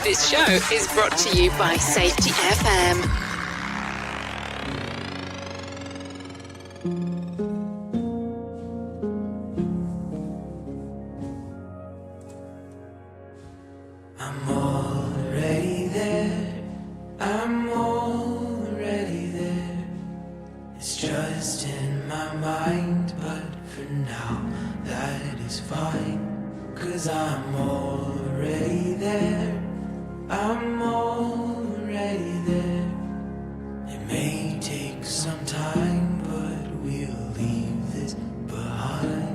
This show is brought to you by Safety FM. I'm already there. I'm already there. It's just in my mind, but for now that is fine. 'Cause I'm already there. I'm already there. It may take some time, but we'll leave this behind.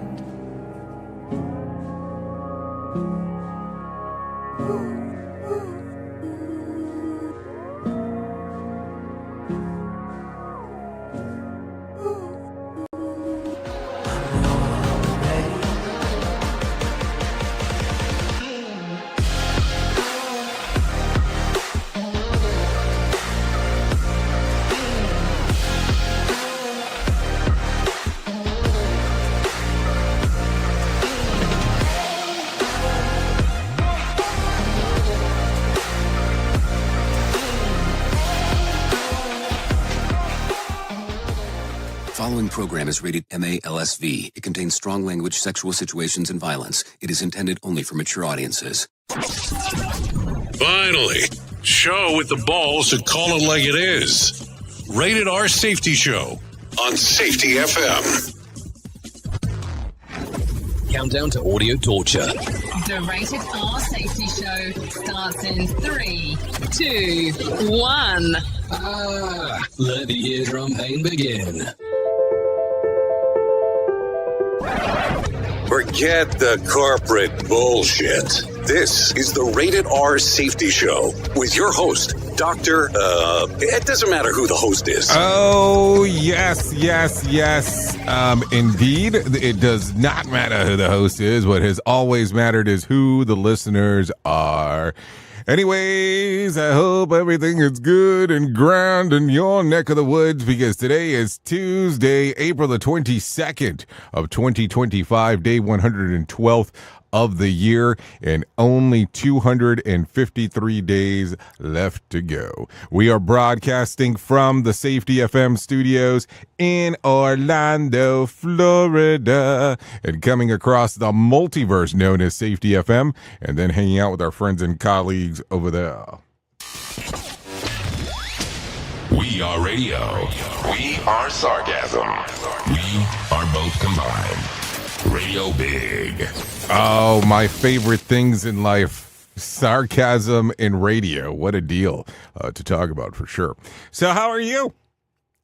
Following program is rated MA-LSV. It contains strong language, sexual situations, and violence. It is intended only for mature audiences. Finally, show with the balls to call it like it is. Rated R Safety Show on Safety FM. Countdown to audio torture. The Rated R Safety Show starts in 3, 2, 1. Let the eardrum pain begin. Forget the corporate bullshit. This is the Rated R Safety Show with your host, Dr. It doesn't matter who the host is. Oh, yes. Indeed, it does not matter who the host is. What has always mattered is who the listeners are. Anyways, I hope everything is good and grand in your neck of the woods, because today is Tuesday, April the 22nd of 2025, day 112th of the year, and only 253 days left to go. We are broadcasting from the Safety FM studios in Orlando, Florida, and coming across the multiverse known as Safety FM, and then hanging out with our friends and colleagues over there. We are radio. We are sarcasm. We are both combined. Radio Big. Oh, my favorite things in life. Sarcasm and radio. What a deal to talk about for sure. So how are you?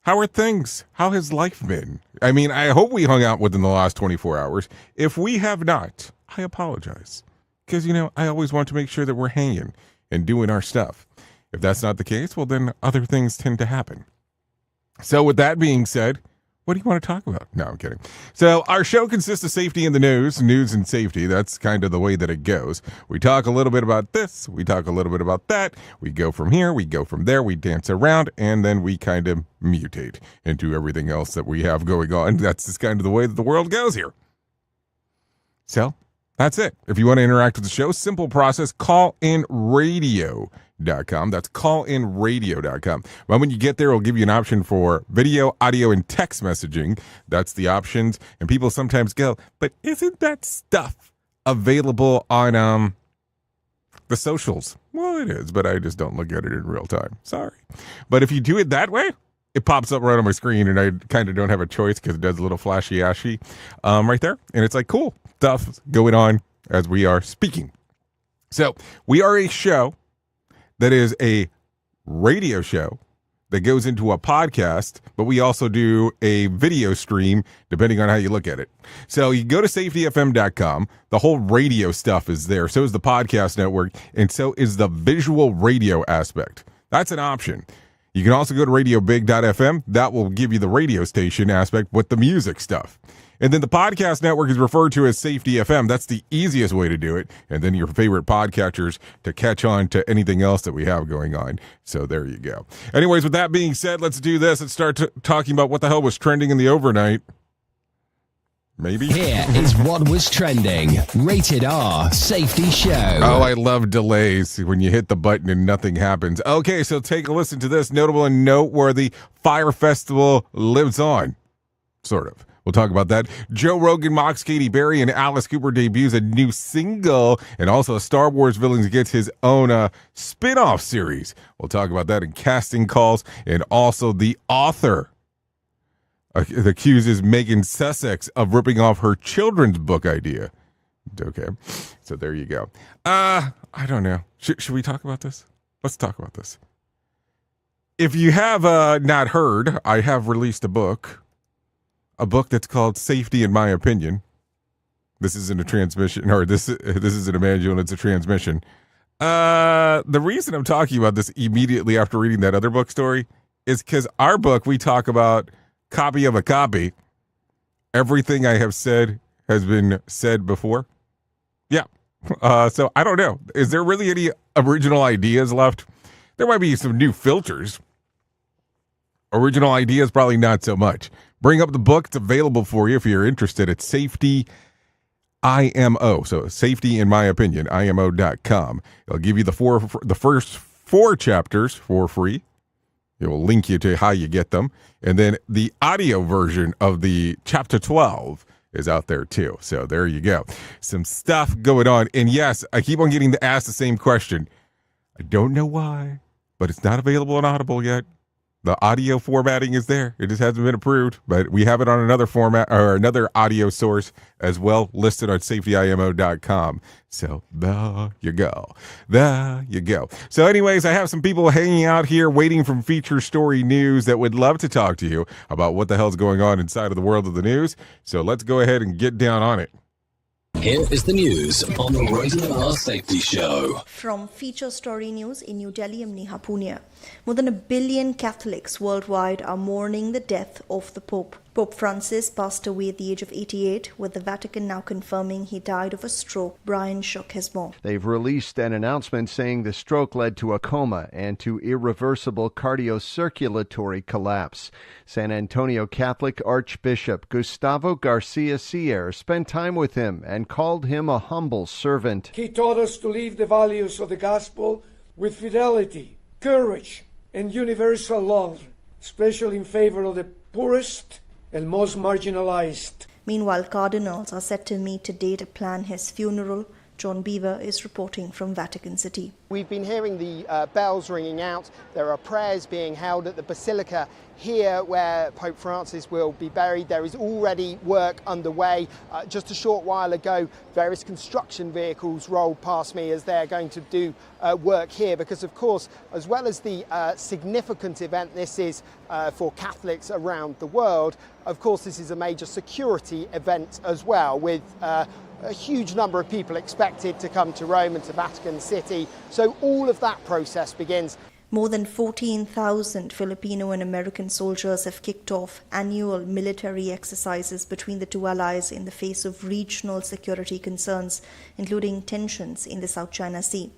How are things? How has life been? I mean, I hope we hung out within the last 24 hours. If we have not, I apologize. Because, I always want to make sure that we're hanging and doing our stuff. If that's not the case, well, then other things tend to happen. So with that being said, what do you want to talk about? No, I'm kidding. So our show consists of safety in the news and safety. That's kind of the way that it goes. We talk a little bit about this. We talk a little bit about that. We go from here. We go from there. We dance around, and then we kind of mutate into everything else that we have going on. That's just kind of the way that the world goes here. So that's it. If you want to interact with the show, simple process, callinradio.com. That's callinradio.com. Well, when you get there, it'll give you an option for video, audio, and text messaging. That's the options. And people sometimes go, but isn't that stuff available on the socials? Well, it is, but I just don't look at it in real time. Sorry. But if you do it that way, it pops up right on my screen, and I kind of don't have a choice because it does a little flashy-ashy right there. And it's like, cool stuff going on as we are speaking. So we are a show that is a radio show that goes into a podcast, but we also do a video stream, depending on how you look at it. So you go to safetyfm.com. The whole radio stuff is there. So is the podcast network, and so is the visual radio aspect. That's an option. You can also go to radiobig.fm. That will give you the radio station aspect with the music stuff. And then the podcast network is referred to as Safety FM. That's the easiest way to do it. And then your favorite podcatchers to catch on to anything else that we have going on. So there you go. Anyways, with that being said, let's do this. Let's start talking about what the hell was trending in the overnight. Maybe. Here is what was trending. Rated R Safety Show. Oh, I love delays when you hit the button and nothing happens. Okay, so take a listen to this. Notable and noteworthy, Fyre Festival lives on. Sort of. We'll talk about that. Joe Rogan mocks Katy Perry, and Alice Cooper debuts a new single, and also Star Wars Villains gets his own spin-off series. We'll talk about that in casting calls, and also the author accuses Megan Sussex of ripping off her children's book idea. Okay, so there you go. I don't know. Should we talk about this? Let's talk about this. If you have not heard, I have released a book that's called Safety in My Opinion. This isn't a transmission, or this isn't a manual, it's a transmission. The reason I'm talking about this immediately after reading that other book story is because our book, we talk about copy of a copy. Everything I have said has been said before. Yeah. So I don't know. Is there really any original ideas left? There might be some new filters. Original ideas, probably not so much. Bring up the book. It's available for you if you're interested at Safety IMO. So Safety in My Opinion, IMO.com. It'll give you the first 4 chapters for free. It will link you to how you get them. And then the audio version of the chapter 12 is out there too. So there you go. Some stuff going on. And yes, I keep on getting asked the same question. I don't know why, but it's not available on Audible yet. The audio formatting is there. It just hasn't been approved, but we have it on another format or another audio source as well, listed on safetyimo.com. So there you go. There you go. So anyways, I have some people hanging out here waiting from Feature Story News that would love to talk to you about what the hell's going on inside of the world of the news. So let's go ahead and get down on it. Here is the news on the Rated R Safety Show. From Feature Story News in New Delhi, I'm Neha Punia. More than 1 billion Catholics worldwide are mourning the death of the Pope. Pope Francis passed away at the age of 88, with the Vatican now confirming he died of a stroke. Brian shook his ball. They've released an announcement saying the stroke led to a coma and to irreversible cardiocirculatory collapse. San Antonio Catholic Archbishop Gustavo Garcia Sierra spent time with him and called him a humble servant. He taught us to live the values of the gospel with fidelity, courage, and universal love, especially in favor of the poorest and most marginalized. Meanwhile, cardinals are set to meet today to plan his funeral. John Beaver is reporting from Vatican City. We've been hearing the bells ringing out. There are prayers being held at the Basilica here where Pope Francis will be buried. There is already work underway. Just a short while ago, various construction vehicles rolled past me as they're going to do work here because, of course, as well as the significant event this is for Catholics around the world, of course, this is a major security event as well, with a huge number of people expected to come to Rome and to Vatican City. So all of that process begins. More than 14,000 Filipino and American soldiers have kicked off annual military exercises between the two allies in the face of regional security concerns, including tensions in the South China Sea.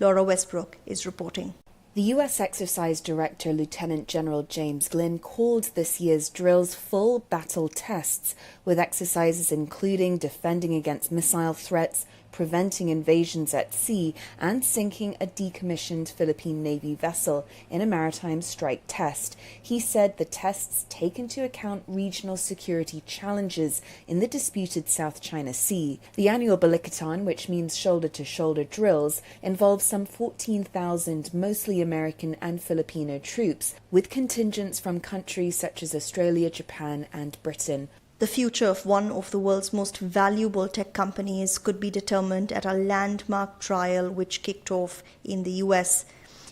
Laura Westbrook is reporting. The U.S. Exercise Director, Lieutenant General James Glynn, called this year's drills full battle tests, with exercises including defending against missile threats, preventing invasions at sea, and sinking a decommissioned Philippine Navy vessel in a maritime strike test. He said the tests take into account regional security challenges in the disputed South China Sea. The annual Balikaton, which means shoulder-to-shoulder drills, involves some 14,000 mostly American and Filipino troops, with contingents from countries such as Australia, Japan, and Britain. The future of one of the world's most valuable tech companies could be determined at a landmark trial which kicked off in the U.S.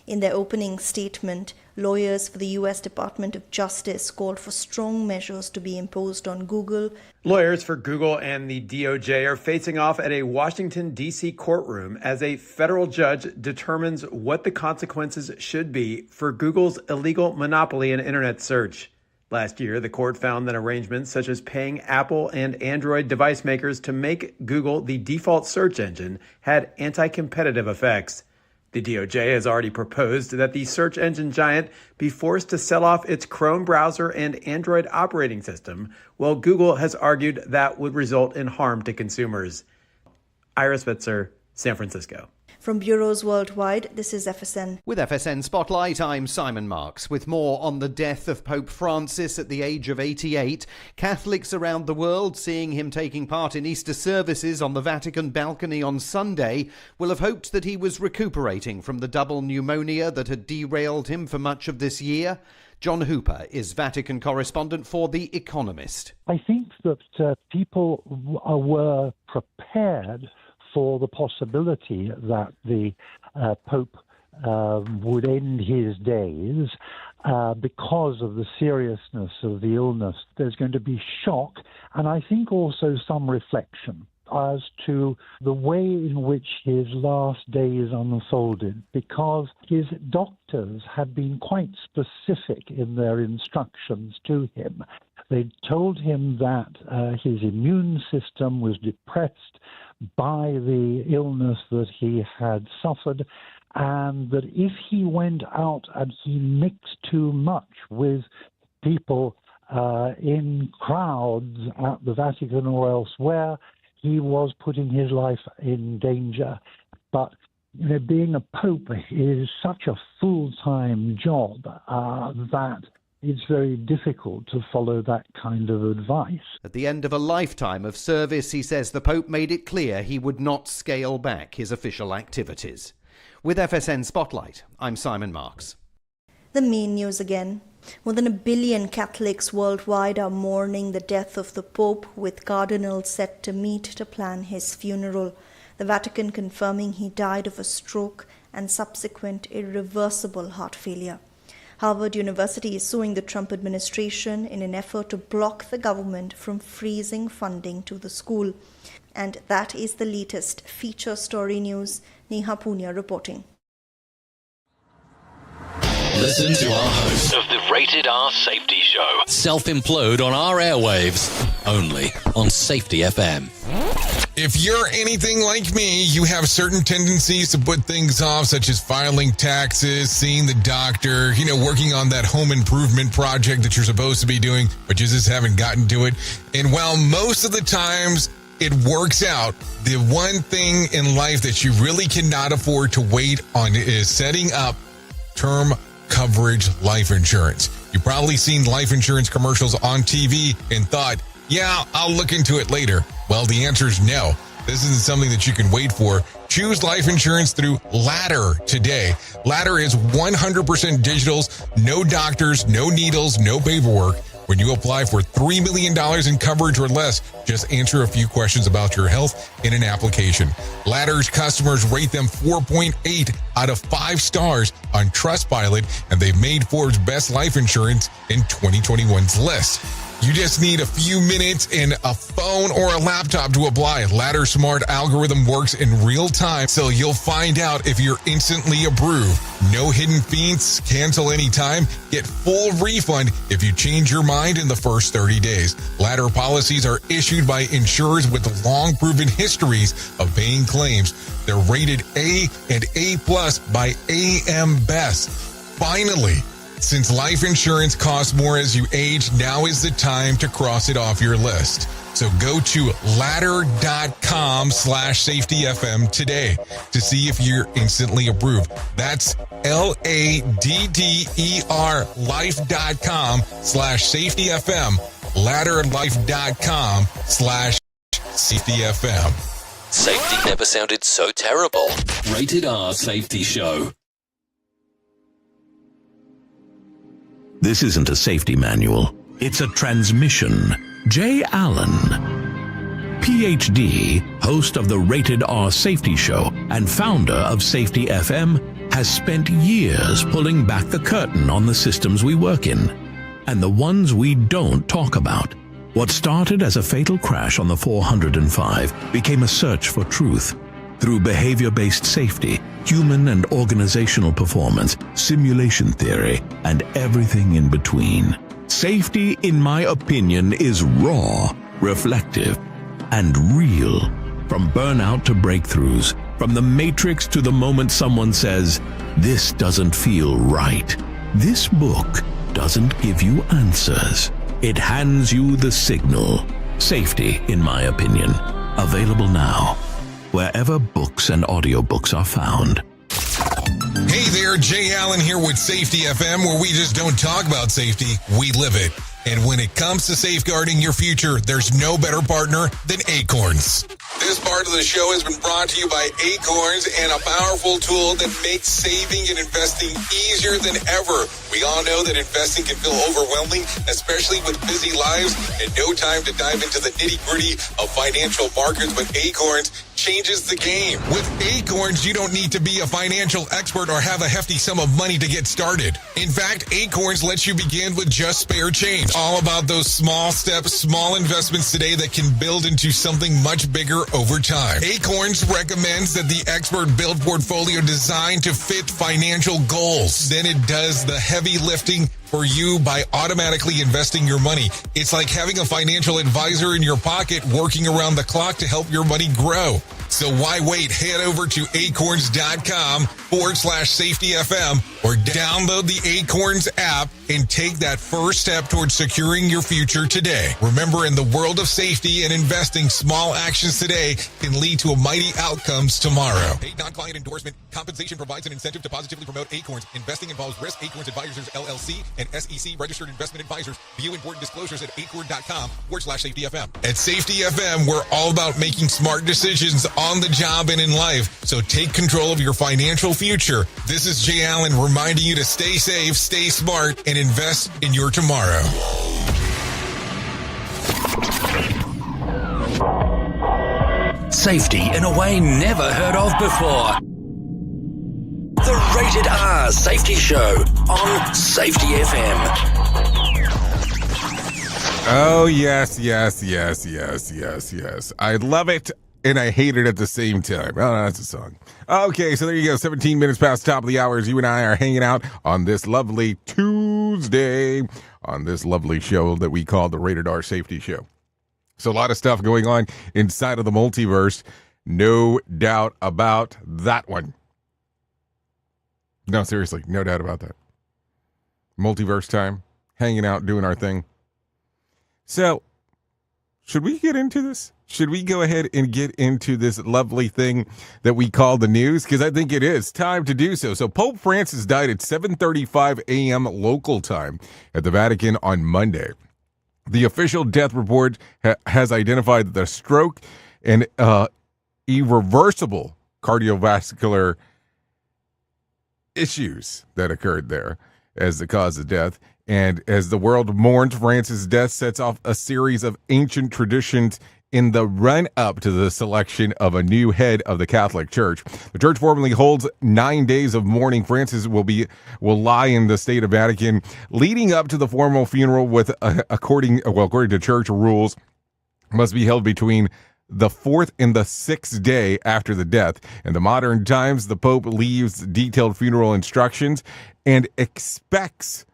In their opening statement, lawyers for the U.S. Department of Justice called for strong measures to be imposed on Google. Lawyers for Google and the DOJ are facing off at a Washington, D.C. courtroom as a federal judge determines what the consequences should be for Google's illegal monopoly in internet search. Last year, the court found that arrangements such as paying Apple and Android device makers to make Google the default search engine had anti-competitive effects. The DOJ has already proposed that the search engine giant be forced to sell off its Chrome browser and Android operating system, while Google has argued that would result in harm to consumers. Ira Spitzer, San Francisco. From bureaus worldwide, this is FSN. With FSN Spotlight, I'm Simon Marks. With more on the death of Pope Francis at the age of 88, Catholics around the world seeing him taking part in Easter services on the Vatican balcony on Sunday will have hoped that he was recuperating from the double pneumonia that had derailed him for much of this year. John Hooper is Vatican correspondent for The Economist. I think that people were prepared for the possibility that the Pope would end his days because of the seriousness of the illness. There's going to be shock, and I think also some reflection as to the way in which his last days unfolded, because his doctors had been quite specific in their instructions to him. They told him that his immune system was depressed by the illness that he had suffered, and that if he went out and he mixed too much with people in crowds at the Vatican or elsewhere, he was putting his life in danger. But being a pope is such a full-time job that it's very difficult to follow that kind of advice. At the end of a lifetime of service, he says the Pope made it clear he would not scale back his official activities. With FSN Spotlight, I'm Simon Marks. The main news again. More than 1 billion Catholics worldwide are mourning the death of the Pope, with cardinals set to meet to plan his funeral. The Vatican confirming he died of a stroke and subsequent irreversible heart failure. Harvard University is suing the Trump administration in an effort to block the government from freezing funding to the school. And that is the latest feature story news. Neha Punya reporting. Listen to our host of the Rated R Safety Show self-implode on our airwaves, only on Safety FM. If you're anything like me, you have certain tendencies to put things off, such as filing taxes, seeing the doctor, working on that home improvement project that you're supposed to be doing, but you just haven't gotten to it. And while most of the times it works out, the one thing in life that you really cannot afford to wait on is setting up term coverage life insurance. You've probably seen life insurance commercials on TV and thought, yeah, I'll look into it later. Well, the answer is no. This isn't something that you can wait for. Choose life insurance through Ladder today. Ladder is 100% digitals, no doctors, no needles, no paperwork. When you apply for $3 million in coverage or less, just answer a few questions about your health in an application. Ladder's customers rate them 4.8 out of 5 stars on Trustpilot, and they've made Forbes' Best Life Insurance in 2021's list. You just need a few minutes and a phone or a laptop to apply. Ladder's smart algorithm works in real time, so you'll find out if you're instantly approved. No hidden fees, cancel anytime, get full refund if you change your mind in the first 30 days. Ladder policies are issued by insurers with long proven histories of paying claims. They're rated A and A+ by AM Best. Finally, since life insurance costs more as you age, now is the time to cross it off your list. So go to ladder.com/safetyfm today to see if you're instantly approved. That's LADDER life.com/safetyfm. Ladderlife.com/safetyfm. Safety never sounded so terrible. Rated R Safety Show. This isn't a safety manual. It's a transmission. Jay Allen, PhD, host of the Rated R Safety Show and founder of Safety FM, has spent years pulling back the curtain on the systems we work in and the ones we don't talk about. What started as a fatal crash on the 405 became a search for truth. Through behavior-based safety, human and organizational performance, simulation theory, and everything in between. Safety, in my opinion, is raw, reflective, and real. From burnout to breakthroughs, From the Matrix to the moment someone says, "This doesn't feel right." This book doesn't give you answers. It hands you the signal. Safety, in my opinion. Available now, wherever books and audiobooks are found. Hey there, Jay Allen here with Safety FM, where we just don't talk about safety, we live it. And when it comes to safeguarding your future, there's no better partner than Acorns. This part of the show has been brought to you by Acorns and a powerful tool that makes saving and investing easier than ever. We all know that investing can feel overwhelming, especially with busy lives and no time to dive into the nitty-gritty of financial markets, but Acorns changes the game. With Acorns, you don't need to be a financial expert or have a hefty sum of money to get started. In fact, Acorns lets you begin with just spare change. All about those small steps, small investments today that can build into something much bigger over time. Acorns recommends that the expert build portfolio designed to fit financial goals. Then it does the heavy lifting for you by automatically investing your money. It's like having a financial advisor in your pocket working around the clock to help your money grow. So why wait? Head over to acorns.com/safetyfm or download the Acorns app and take that first step towards securing your future today. Remember, in the world of safety and investing, small actions today can lead to mighty outcomes tomorrow. Paid non-client endorsement. Compensation provides an incentive to positively promote Acorns. Investing involves risk. Acorns Advisors, LLC, and SEC registered investment advisors. View important disclosures at acorn.com/safetyfm. At Safety FM, we're all about making smart decisions on the job and in life. So take control of your financial future. This is Jay Allen reminding you to stay safe, stay smart, and invest in your tomorrow. Safety in a way never heard of before. The Rated R Safety Show on Safety FM. Oh, yes. I love it, and I hate it at the same time. Oh, no, that's a song. Okay, so there you go. 17 minutes past the top of the hour as you and I are hanging out on this lovely Tuesday on this lovely show that we call the Rated R Safety Show. So a lot of stuff going on inside of the multiverse. No doubt about that one. No, seriously, no doubt about that. Multiverse time, hanging out, doing our thing. So, should we get into this? Should we go ahead and get into this lovely thing that we call the news? Because I think it is time to do so. So, Pope Francis died at 7:35 a.m. local time at the Vatican on Monday. The official death report has identified the stroke and irreversible cardiovascular issues that occurred there as the cause of death. And as the world mourns Francis' death, sets off a series of ancient traditions in the run-up to the selection of a new head of the Catholic Church. The church formally holds 9 days of mourning. Francis will lie in the State of Vatican, leading up to the formal funeral, with according to church rules, must be held between the 4th and the 6th day after the death. In the modern times, the Pope leaves detailed funeral instructions and expects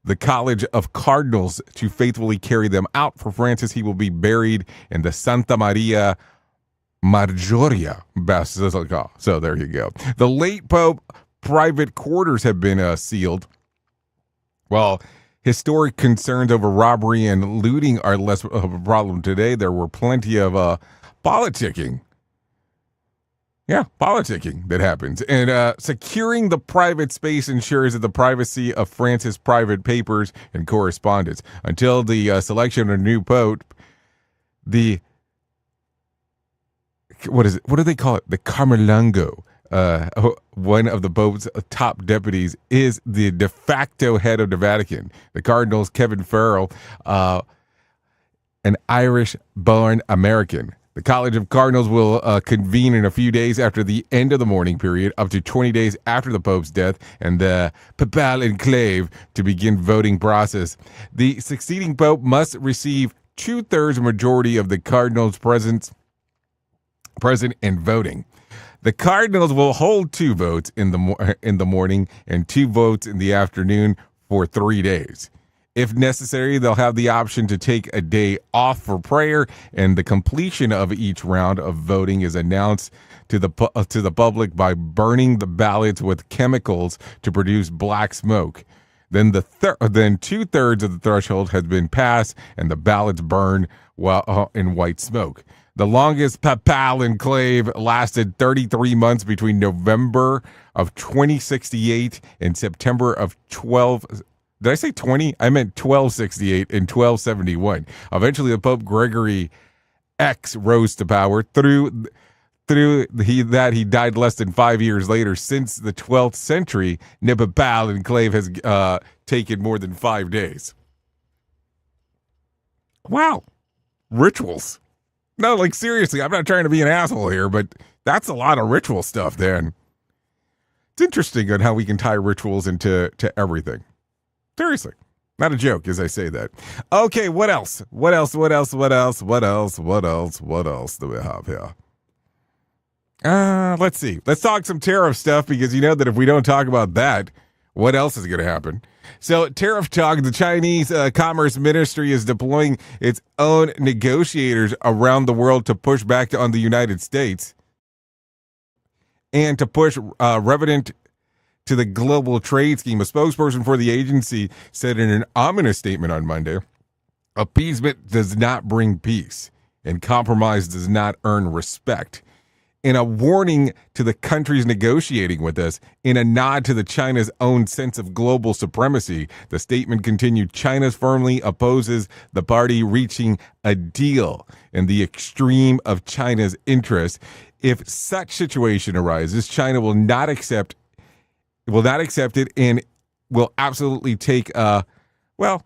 the College of Cardinals to faithfully carry them out. For Francis, he will be buried in the Santa Maria Maggiore Basilica. So there you go. The late Pope private quarters have been sealed. Well, historic concerns over robbery and looting are less of a problem today. There were plenty of politicking. Yeah, politicking that happens. And securing the private space ensures that the privacy of Francis' private papers and correspondence. Until the selection of a new pope, what do they call it? The Carmelungo. One of the Pope's top deputies is the de facto head of the Vatican. The Cardinals, Kevin Farrell, an Irish-born American. The College of Cardinals will convene in a few days after the end of the mourning period, up to 20 days after the Pope's death, and the Papal Enclave to begin voting process. The succeeding Pope must receive 2/3 majority of the Cardinals present in voting. The Cardinals will hold 2 votes in the morning and 2 votes in the afternoon for 3 days. If necessary, they'll have the option to take a day off for prayer, and the completion of each round of voting is announced to the public by burning the ballots with chemicals to produce black smoke. Then then 2/3 of the threshold has been passed, and the ballots burn in white smoke. The longest papal enclave lasted 33 months between November of 2068 and September of 12. Did I say 20? I meant 1268 and 1271. Eventually, the Pope Gregory X rose to power. Through he died less than 5 years later. Since the 12th century, the papal enclave has taken more than 5 days. Wow. Rituals. No, like seriously, I'm not trying to be an asshole here, but that's a lot of ritual stuff, then. It's interesting on how we can tie rituals into everything. Seriously. Not a joke as I say that. Okay, what else? What else do we have here? Let's see. Let's talk some tariff stuff, because you know that if we don't talk about that, what else is going to happen? So, tariff talk, the Chinese Commerce Ministry is deploying its own negotiators around the world to push back on the United States and to push revenant to the global trade scheme. A spokesperson for the agency said in an ominous statement on Monday, appeasement does not bring peace, and compromise does not earn respect. In a warning to the countries negotiating with us, in a nod to China's own sense of global supremacy, the statement continued, China firmly opposes the party reaching a deal in the extreme of China's interest. If such situation arises, China will not accept it and will absolutely take, they're going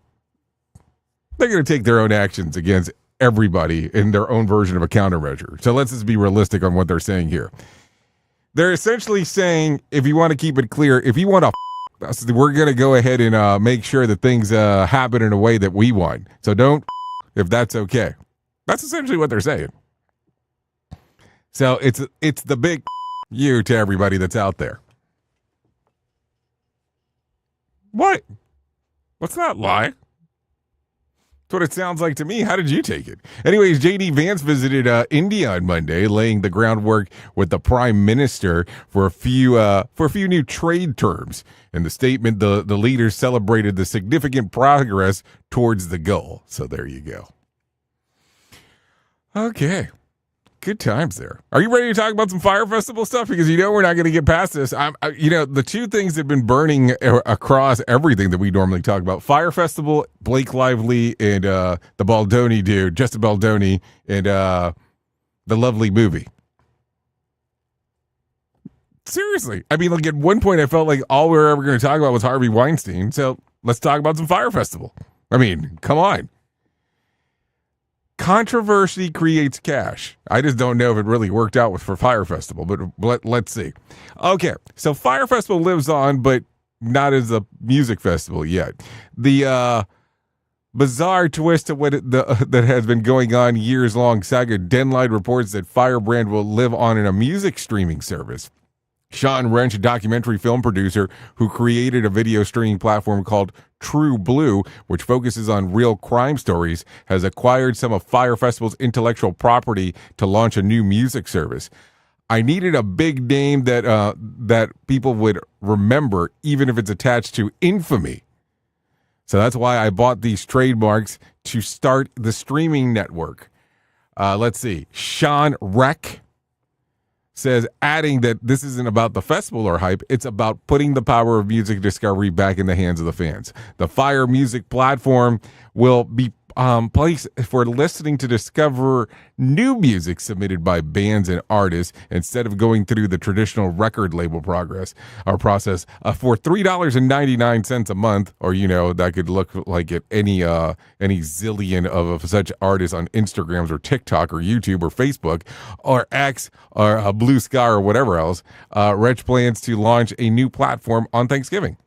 to take their own actions against everybody in their own version of a countermeasure. So let's just be realistic on what they're saying here. They're essentially saying, if you want to keep it clear, if you want to we're going to go ahead and make sure that things happen in a way that we want. So don't if that's okay. That's essentially what they're saying. So it's the big you to everybody that's out there. What? Let's not lie. That's what it sounds like to me. How did you take it? Anyways, J.D. Vance visited India on Monday, laying the groundwork with the Prime Minister for a few new trade terms. In the statement, the leaders celebrated the significant progress towards the goal. So there you go. Okay. Good times there. Are you ready to talk about some Fyre Festival stuff? Because we're not going to get past this. The two things that have been burning across everything that we normally talk about: Fyre Festival, Blake Lively, and the Baldoni dude, Justin Baldoni, and the Lovely movie. Seriously, at one point I felt like all we were ever going to talk about was Harvey Weinstein. So let's talk about some Fyre Festival. Come on. Controversy creates cash. I just don't know if it really worked out for Fyre Festival, but let's see. Okay, so Fyre Festival lives on, but not as a music festival yet. The bizarre twist of that has been going on years-long saga. Deadline reports that Firebrand will live on in a music streaming service. Sean Wrench, a documentary film producer who created a video streaming platform called True Blue, which focuses on real crime stories, has acquired some of Fyre Festival's intellectual property to launch a new music service. I needed a big name that people would remember, even if it's attached to infamy. So that's why I bought these trademarks to start the streaming network. Let's see. Sean Reck says, adding that this isn't about the festival or hype, it's about putting the power of music discovery back in the hands of the fans. The Fyre Music platform will be place for listening to discover new music submitted by bands and artists instead of going through the traditional record label process for $3.99 a month, or that could look like at any zillion of such artists on Instagrams or TikTok or YouTube or Facebook or X or Blue Sky or whatever else. Wretch plans to launch a new platform on Thanksgiving.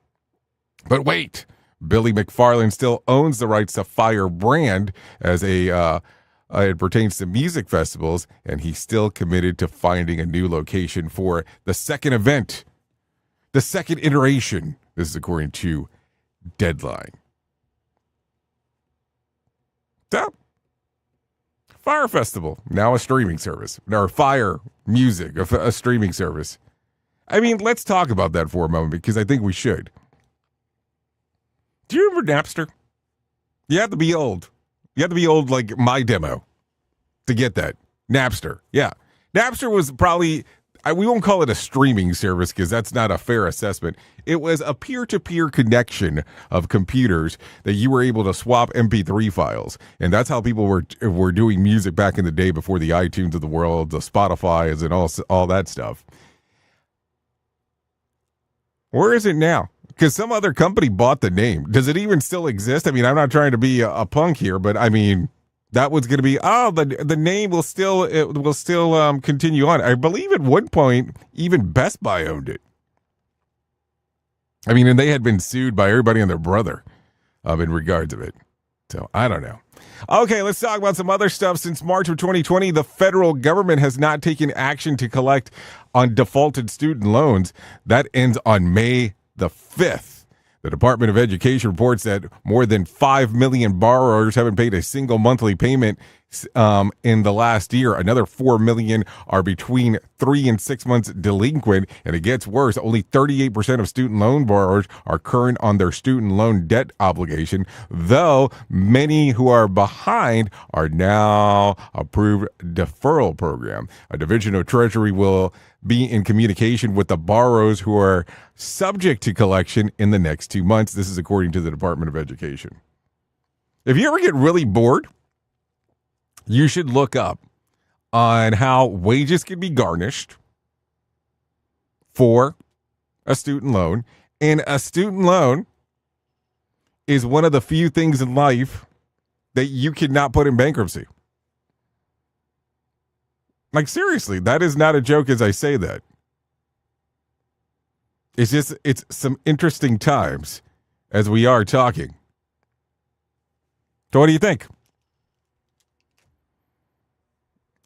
But wait, Billy McFarland still owns the rights to Firebrand as it pertains to music festivals, and he's still committed to finding a new location for the second event, the second iteration. This is according to Deadline. Fyre Festival, now a streaming service. Or Fyre Music, a streaming service. I mean, let's talk about that for a moment because I think we should. Do you remember Napster? You have to be old. You have to be old like my demo to get that. Napster. Yeah. Napster was probably, we won't call it a streaming service because that's not a fair assessment. It was a peer-to-peer connection of computers that you were able to swap MP3 files. And that's how people were doing music back in the day before the iTunes of the world, the Spotify's and all that stuff. Where is it now? Because some other company bought the name. Does it even still exist? I mean, I'm not trying to be a punk here, but I mean, that was going to be, the name will still continue on. I believe at one point, even Best Buy owned it. I mean, and they had been sued by everybody and their brother in regards of it. So I don't know. Okay, let's talk about some other stuff. Since March of 2020, the federal government has not taken action to collect on defaulted student loans. That ends on May the 5th. The Department of Education reports that more than 5 million borrowers haven't paid a single monthly payment in the last year. Another 4 million are between 3 and 6 months delinquent, and it gets worse. Only 38% of student loan borrowers are current on their student loan debt obligation, though many who are behind are now approved deferral program. A division of Treasury will be in communication with the borrowers who are subject to collection in the next 2 months. This is according to the Department of Education. If you ever get really bored, you should look up on how wages can be garnished for a student loan. And a student loan is one of the few things in life that you cannot put in bankruptcy. Like, seriously, that is not a joke as I say that. It's some interesting times as we are talking. So what do you think?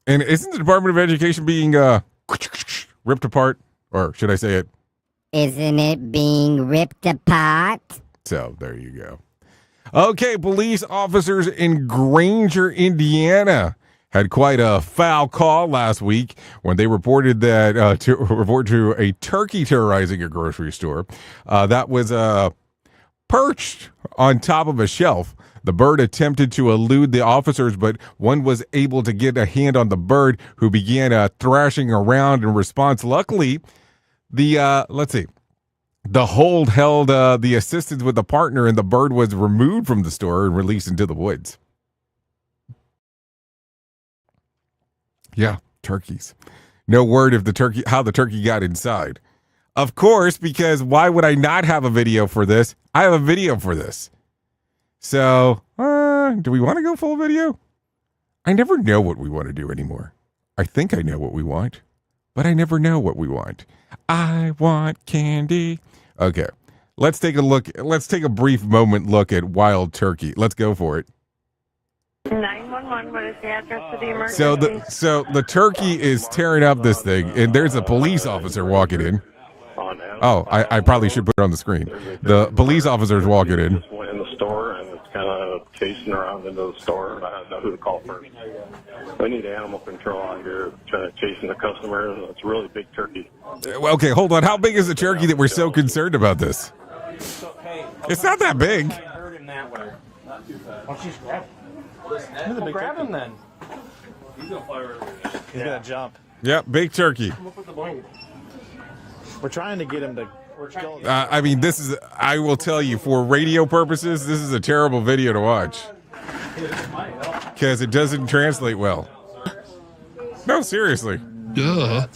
And isn't the Department of Education being ripped apart? Or should I say it? Isn't it being ripped apart? So there you go. Okay, police officers in Granger, Indiana had quite a foul call last week when they reported that to a turkey terrorizing a grocery store that was perched on top of a shelf. The bird attempted to elude the officers, but one was able to get a hand on the bird, who began thrashing around in response. Luckily, the hold held the assistance with the partner, and the bird was removed from the store and released into the woods. Yeah, turkeys. No word of how the turkey got inside. Of course, because why would I not have a video for this? I have a video for this. So, do we want to go full video? I never know what we want to do anymore. I think I know what we want, but I never know what we want. I want candy. Okay, let's take a look. Let's take a brief moment look at wild turkey. Let's go for it. 911, what is the address of the emergency? So the turkey is tearing up this thing, and there's a police officer walking in. Oh, I probably should put it on the screen. The police officer's walking in. Just went in the store and it's kind of chasing around into the store, and I don't know who to call first. We need animal control out here chasing the customer. It's a really big turkey. Okay, hold on. How big is the turkey that we're so concerned about this? It's not that big. Well, grab him then. He's gonna fly over. He's gonna jump. Yep, big turkey. We're trying to get him to. I mean, I will tell you, for radio purposes, this is a terrible video to watch. Because it doesn't translate well. No, seriously. Duh.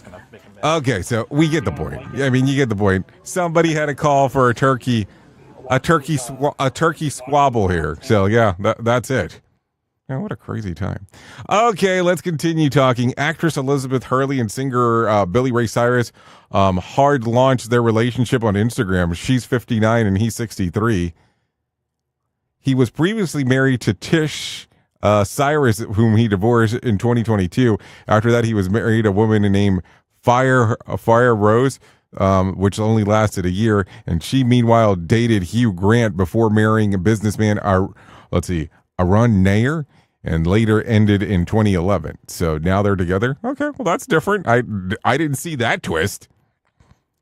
Okay, so we get the point. I mean, you get the point. Somebody had a call for a turkey squabble here. So, yeah, that's it. Man, what a crazy time. Okay, let's continue talking. Actress Elizabeth Hurley and singer Billy Ray Cyrus hard launched their relationship on Instagram. She's 59 and he's 63. He was previously married to Tish Cyrus, whom he divorced in 2022. After that, he was married to a woman named Fyre Rose, which only lasted a year. And she, meanwhile, dated Hugh Grant before marrying a businessman, Aaron Nair. and later ended in 2011. So now they're together. Okay, well, that's different. I didn't see that twist.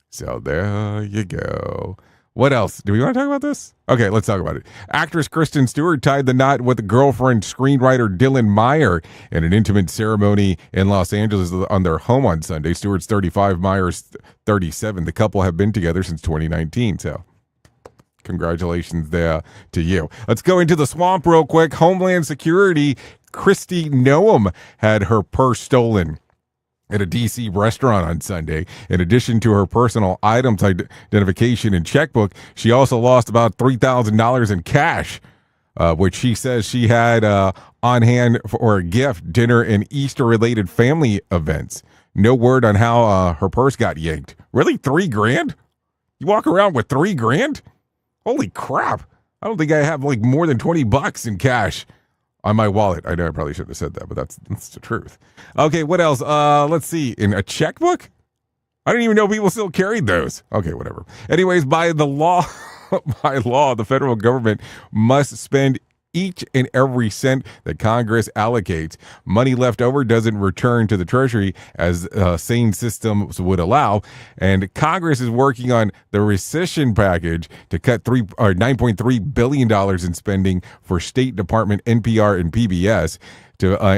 So there you go. What else? Do we want to talk about this? Okay, let's talk about it. Actress Kristen Stewart tied the knot with girlfriend screenwriter Dylan Meyer in an intimate ceremony in Los Angeles on their home on Sunday. Stewart's 35, Meyer's 37. The couple have been together since 2019, so congratulations there to you. Let's go into the swamp real quick. Homeland Security, Kristi Noem had her purse stolen at a D.C. restaurant on Sunday. In addition to her personal items identification and checkbook, she also lost about $3,000 in cash, which she says she had on hand for a gift, dinner, and Easter-related family events. No word on how her purse got yanked. Really, $3,000? You walk around with $3,000? Holy crap! I don't think I have like more than $20 in cash on my wallet. I know I probably shouldn't have said that, but that's the truth. Okay, what else? Let's see. In a checkbook? I didn't even know people still carried those. Okay, whatever. Anyways, by law, the federal government must spend each and every cent that Congress allocates. Money left over doesn't return to the Treasury as sane systems would allow. And Congress is working on the recession package to cut $9.3 billion in spending for State Department, NPR, and PBS.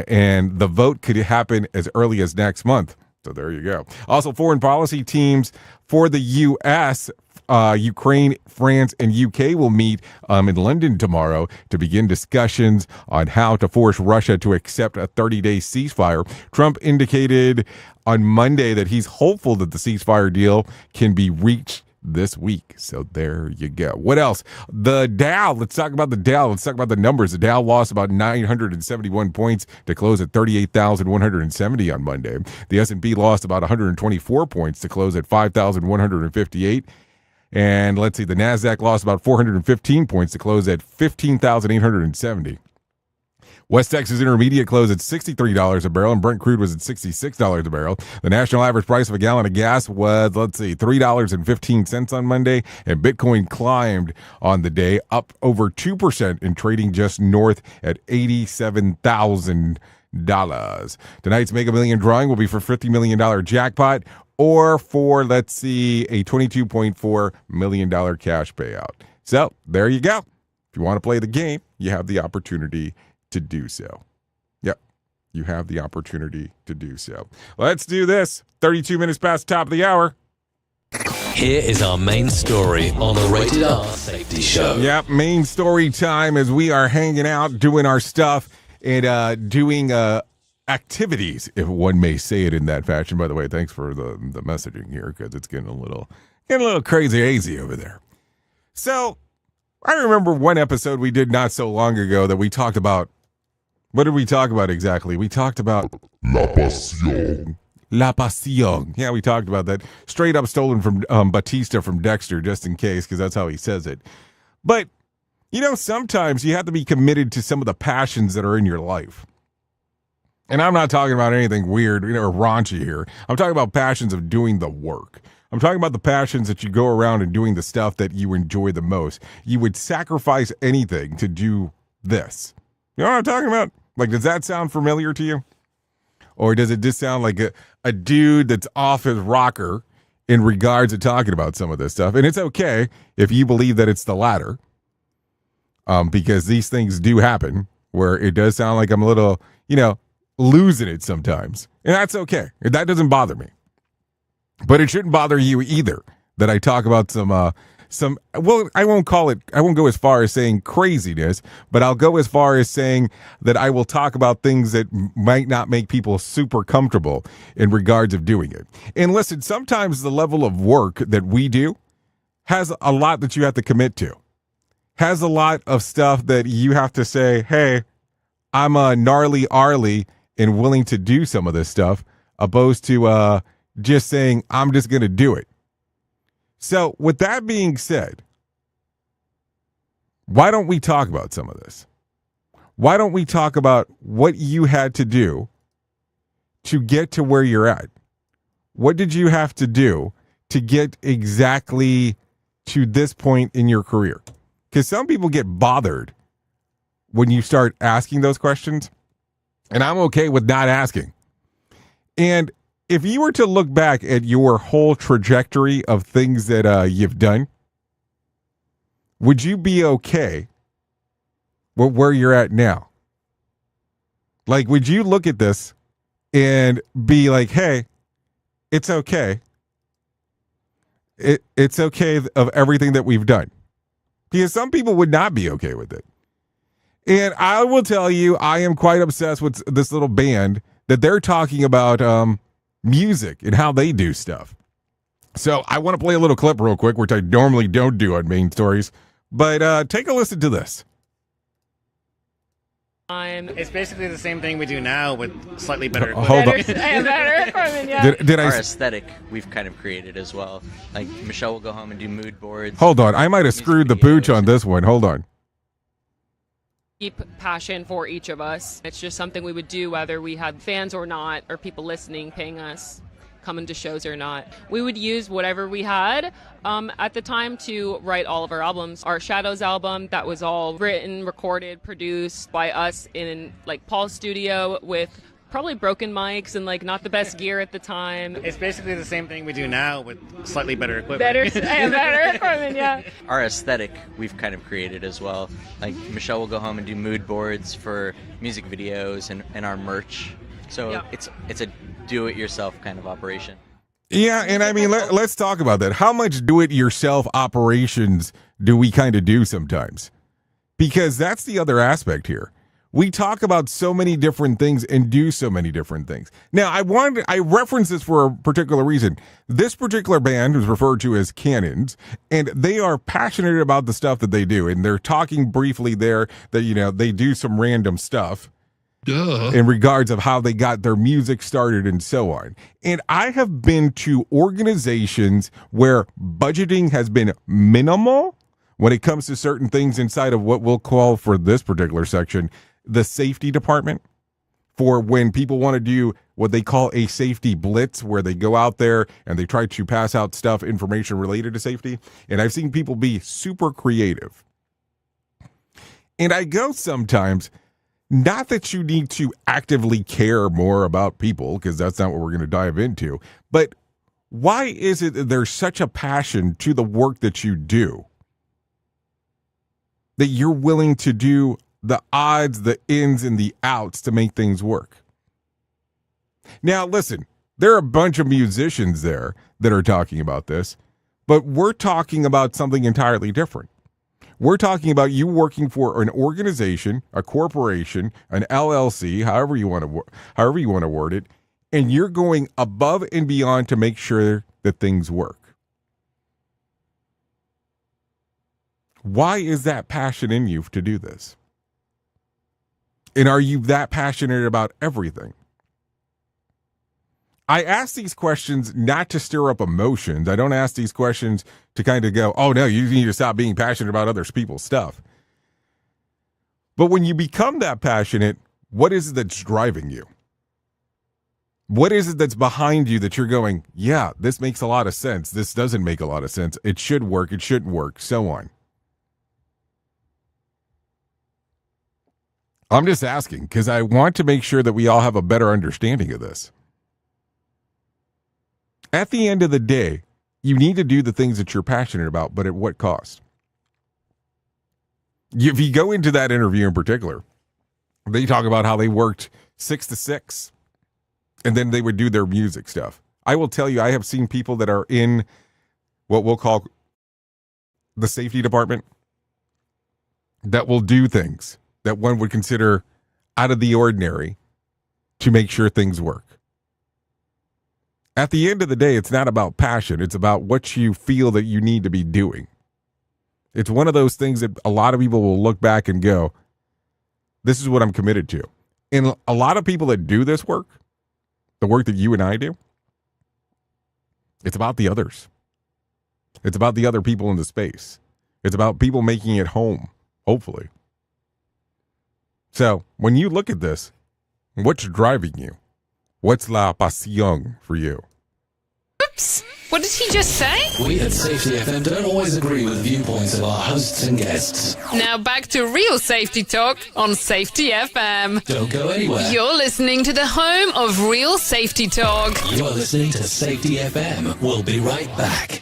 And the vote could happen as early as next month. So there you go. Also, foreign policy teams for the U.S., Ukraine, France, and UK will meet in London tomorrow to begin discussions on how to force Russia to accept a 30-day ceasefire. Trump indicated on Monday that he's hopeful that the ceasefire deal can be reached this week. So there you go. What else? The Dow. Let's talk about the Dow. Let's talk about the numbers. The Dow lost about 971 points to close at 38,170 on Monday. The S&P lost about 124 points to close at 5,158. And let's see, the NASDAQ lost about 415 points to close at 15,870. West Texas Intermediate closed at $63 a barrel, and Brent crude was at $66 a barrel. The national average price of a gallon of gas was, $3.15 on Monday, and Bitcoin climbed on the day, up over 2% in trading just north at $87,000. Tonight's Mega Million drawing will be for $50 million jackpot, or for, a $22.4 million cash payout. So there you go. If you want to play the game, you have the opportunity to do so. Yep, you have the opportunity to do so. Let's do this. 32 minutes past the top of the hour. Here is our main story on the Rated R Safety Show. Yep, main story time as we are hanging out, doing our stuff, and doing activities, if one may say it in that fashion. By the way, thanks for the messaging here, because it's getting a little crazy hazy over there. So I remember one episode we did not so long ago that we talked about. What did we talk about exactly? We talked about La Pasión. La Pasión. Yeah, we talked about that. Straight up stolen from Batista from Dexter, just in case, because that's how he says it. But sometimes you have to be committed to some of the passions that are in your life. And I'm not talking about anything weird or raunchy here. I'm talking about passions of doing the work. I'm talking about the passions that you go around and doing the stuff that you enjoy the most. You would sacrifice anything to do this. You know what I'm talking about? Like, does that sound familiar to you? Or does it just sound like a dude that's off his rocker in regards to talking about some of this stuff? And it's okay if you believe that it's the latter. Because these things do happen where it does sound like I'm a little, losing it sometimes. And that's okay. That doesn't bother me. But it shouldn't bother you either that I talk about I won't go as far as saying craziness, but I'll go as far as saying that I will talk about things that might not make people super comfortable in regards of doing it. And listen, sometimes the level of work that we do has a lot that you have to commit to. Has a lot of stuff that you have to say, hey, I'm a gnarly Arlie and willing to do some of this stuff, opposed to just saying, I'm just going to do it. So with that being said, why don't we talk about some of this? Why don't we talk about what you had to do to get to where you're at? What did you have to do to get exactly to this point in your career? Because some people get bothered when you start asking those questions. And I'm okay with not asking. And if you were to look back at your whole trajectory of things that you've done, would you be okay with where you're at now? Like, would you look at this and be like, hey, it's okay. It's okay of everything that we've done. Because some people would not be okay with it. And I will tell you, I am quite obsessed with this little band that they're talking about music and how they do stuff. So I want to play a little clip real quick, which I normally don't do on main stories. But take a listen to this. It's basically the same thing we do now with slightly better Hold equipment. on. equipment, yeah. Did I Our s- aesthetic we've kind of created as well. Like Michelle will go home and do mood boards. Hold on. I might have screwed the pooch on this one. Hold on. Deep passion for each of us. It's just something we would do whether we had fans or not, or people listening, paying us, coming to shows or not. We would use whatever we had at the time to write all of our albums. Our Shadows album, that was all written, recorded, produced by us in like Paul's studio with probably broken mics and like not the best gear at the time. It's basically the same thing we do now with slightly better equipment. Better equipment, yeah. Our aesthetic we've kind of created as well. Like Michelle will go home and do mood boards for music videos and our merch. So Yeah. it's a do-it-yourself kind of operation. Yeah, and I mean, let's talk about that. How much do-it-yourself operations do we kind of do sometimes? Because that's the other aspect here. We talk about so many different things and do so many different things. Now, I reference this for a particular reason. This particular band is referred to as Cannons, and they are passionate about the stuff that they do. And they're talking briefly there that, you know, they do some random stuff. Duh. In regards of how they got their music started and so on. And I have been to organizations where budgeting has been minimal when it comes to certain things inside of what we'll call for this particular section, the safety department, for when people want to do what they call a safety blitz, where they go out there and they try to pass out stuff, information related to safety. And I've seen people be super creative. And I go sometimes, not that you need to actively care more about people, because that's not what we're going to dive into, but why is it that there's such a passion to the work that you do that you're willing to do the odds, the ins, and the outs to make things work? Now, listen, there are a bunch of musicians there that are talking about this, but we're talking about something entirely different. We're talking about you working for an organization, a corporation, an LLC, however you want to word it, and you're going above and beyond to make sure that things work. Why is that passion in you to do this? And are you that passionate about everything? I ask these questions not to stir up emotions. I don't ask these questions to kind of go, oh, no, you need to stop being passionate about other people's stuff. But when you become that passionate, what is it that's driving you? What is it that's behind you that you're going, yeah, this makes a lot of sense. This doesn't make a lot of sense. It should work. It shouldn't work. So on. I'm just asking because I want to make sure that we all have a better understanding of this. At the end of the day, you need to do the things that you're passionate about, but at what cost? If you go into that interview in particular, they talk about how they worked 6 to 6, and then they would do their music stuff. I will tell you, I have seen people that are in what we'll call the safety department that will do things that one would consider out of the ordinary to make sure things work. At the end of the day, it's not about passion. It's about what you feel that you need to be doing. It's one of those things that a lot of people will look back and go, this is what I'm committed to. And a lot of people that do this work, the work that you and I do, it's about the others. It's about the other people in the space. It's about people making it home, hopefully. So when you look at this, what's driving you? What's la pasión for you? Oops. What did he just say? We at Safety FM don't always agree with viewpoints of our hosts and guests. Now back to real safety talk on Safety FM. Don't go anywhere. You're listening to the home of real safety talk. You are listening to Safety FM. We'll be right back.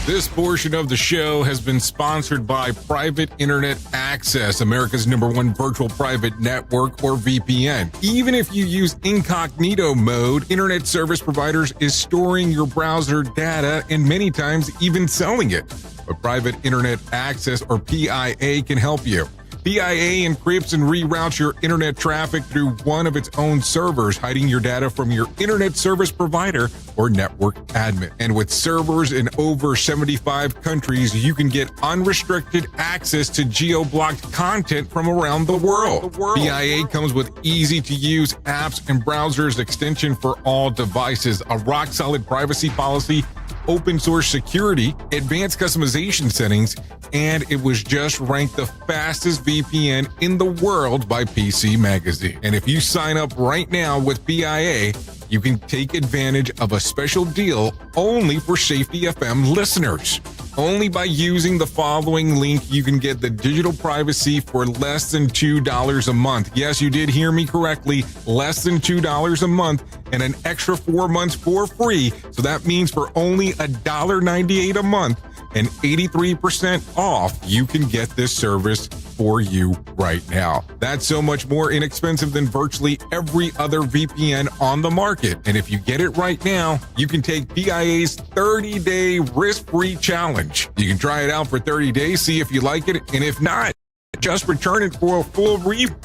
This portion of the show has been sponsored by Private Internet Access, America's #1 virtual private network, or VPN. Even if you use incognito mode, internet service providers is storing your browser data and many times even selling it. But Private Internet Access, or PIA, can help you. PIA encrypts and reroutes your internet traffic through one of its own servers, hiding your data from your internet service provider or network admin. And with servers in over 75 countries, you can get unrestricted access to geo-blocked content from around the world. PIA comes with easy-to-use apps and browsers extension for all devices, a rock-solid privacy policy, open source security, advanced customization settings, and it was just ranked the fastest VPN in the world by PC Magazine. And if you sign up right now with PIA, you can take advantage of a special deal only for Safety FM listeners. Only by using the following link, you can get the digital privacy for less than $2 a month. Yes, you did hear me correctly, less than $2 a month, and an extra 4 months for free. So that means for only $1.98 a month and 83% off, you can get this service for you right now. That's so much more inexpensive than virtually every other VPN on the market. And if you get it right now, you can take PIA's 30-day risk-free challenge. You can try it out for 30 days, see if you like it, and if not, just return it for a full refund.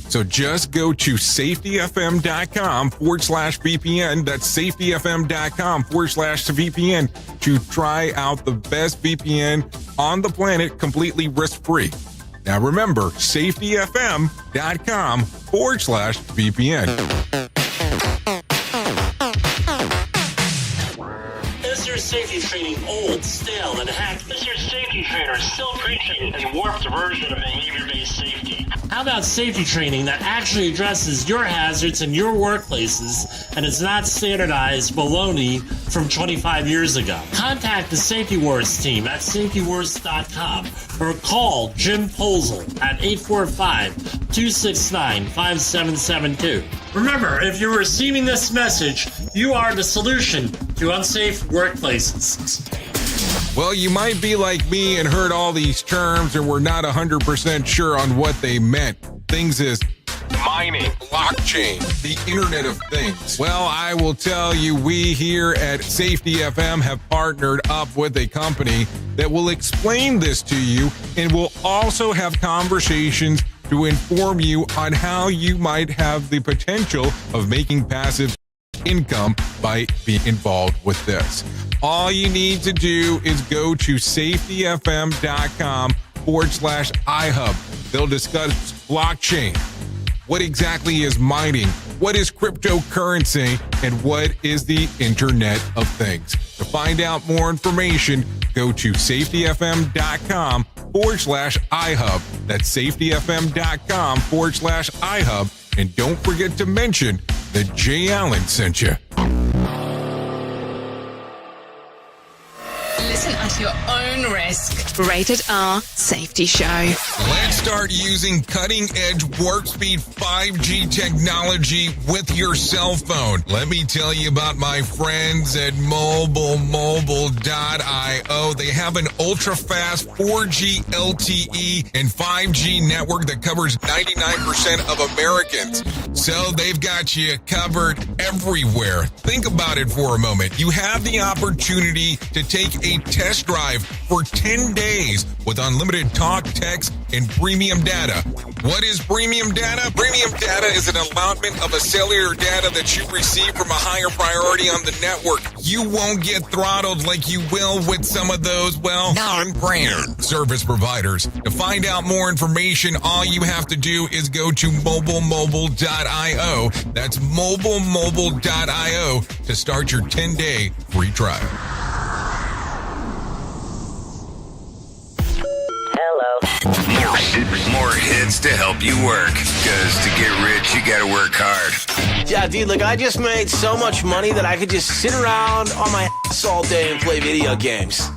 So just go to safetyfm.com/VPN. That's safetyfm.com/VPN to try out the best VPN on the planet completely risk-free. Now remember, safetyfm.com/VPN. Is your safety training old, stale, and hacked? Is your safety trainer still preaching a warped version of behavior-based safety? How about safety training that actually addresses your hazards in your workplaces and is not standardized baloney from 25 years ago? Contact the Safety Wars team at safetywars.com or call Jim Posel at 845-269-5772. Remember, if you're receiving this message, you are the solution to unsafe workplaces. Well, you might be like me and heard all these terms and were not 100% sure on what they meant. Things is mining, blockchain, the Internet of Things. Well, I will tell you, we here at Safety FM have partnered up with a company that will explain this to you and will also have conversations to inform you on how you might have the potential of making passive income by being involved with this. All you need to do is go to safetyfm.com/iHub. They'll discuss blockchain. What exactly is mining? What is cryptocurrency? And what is the Internet of Things? To find out more information, go to safetyfm.com/iHub. That's safetyfm.com/iHub. And don't forget to mention that Jay Allen sent you. Listen at your own risk. Rated R Safety Show. Let's start using cutting-edge warp speed 5G technology with your cell phone. Let me tell you about my friends at mobilemobile.io. They have an ultra-fast 4G LTE and 5G network that covers 99% of Americans. So they've got you covered everywhere. Think about it for a moment. You have the opportunity to take a test drive for 10 days with unlimited talk, text, and premium data. What is premium data? Premium data is an allotment of a cellular data that you receive from a higher priority on the network. You won't get throttled like you will with some of those, well, non-brand service providers. To find out more information, all you have to do is go to mobilemobile.io. That's mobilemobile.io to start your 10-day free trial. More hits to help you work. Because to get rich, you gotta work hard. Yeah, dude, like I just made so much money that I could just sit around on my ass all day and play video games.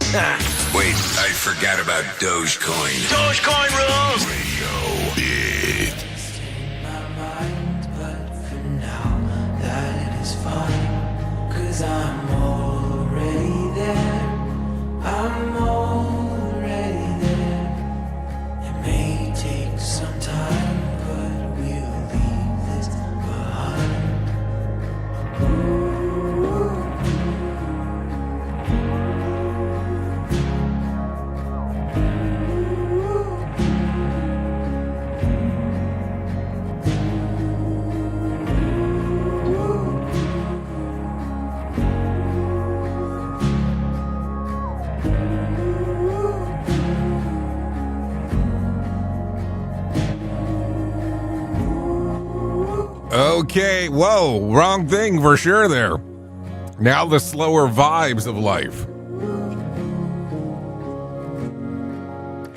Wait, I forgot about Dogecoin. Dogecoin rules! Cause I'm already there. I'm already there. It may take some time, but we'll leave this behind. Okay, whoa, wrong thing for sure there. Now the slower vibes of life.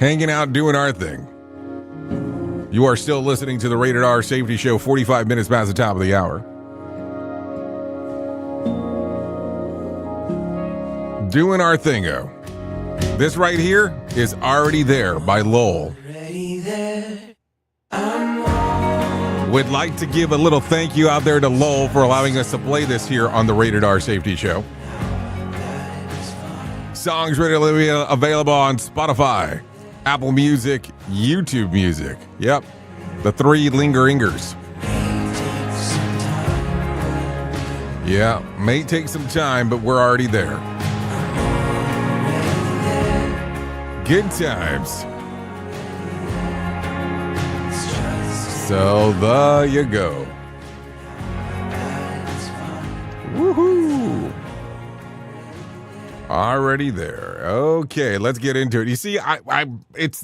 Hanging out, doing our thing. You are still listening to the Rated R Safety Show, 45 minutes past the top of the hour. Doing our thingo. This right here is Already There by Lowell. Already there. Would like to give a little thank you out there to Lowell for allowing us to play this here on the Rated R Safety Show. Songs readily available on Spotify, Apple Music, YouTube Music. Yep, the three lingeringers. Yeah, may take some time, but we're already there. Good times. So there you go. Woohoo! Already there. Okay, let's get into it. You see, it's